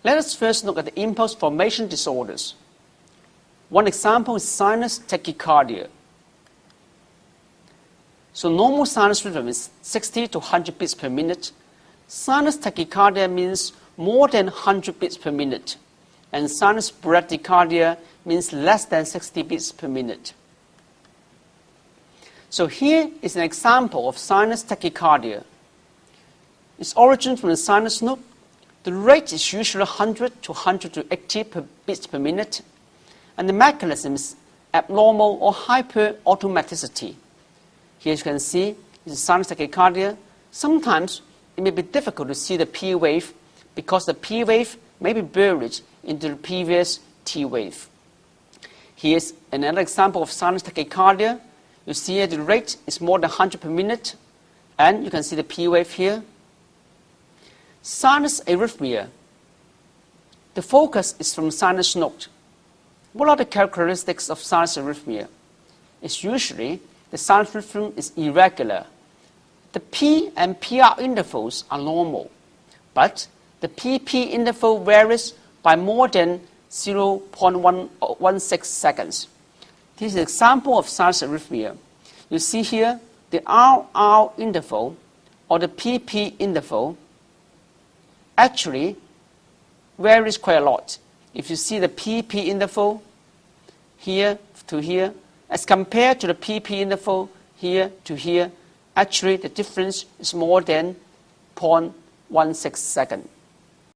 Let us first look at the impulse formation disorders. One example is sinus tachycardia. So normal sinus rhythm is 60 to 100 beats per minute. Sinus tachycardia means more than 100 beats per minute. And sinus bradycardia means less than 60 beats per minute. So here is an example of sinus tachycardia. Its origin from the sinus node. The rate is usually 100 to 180 beats per minute. And the mechanism is abnormal or hyper-automaticity. Here you can see is sinus tachycardia. Sometimes it may be difficult to see the P wave because the P wave may be buried into the previous T wave. Here's another example of sinus tachycardia. You see here the rate is more than 100 per minute, and you can see the P wave here. Sinus arrhythmia. The focus is from sinus node. What are the characteristics of sinus arrhythmia? It's usually the sinus rhythm is irregular. The P and PR intervals are normal, but the PP interval varies by more than 0.116 seconds. This is an example of sinus arrhythmia. You see here the RR interval or the PP interval actually varies quite a lot. If you see the PP interval here to here, as compared to the PP interval here to here, actually the difference is more than 0.16 seconds.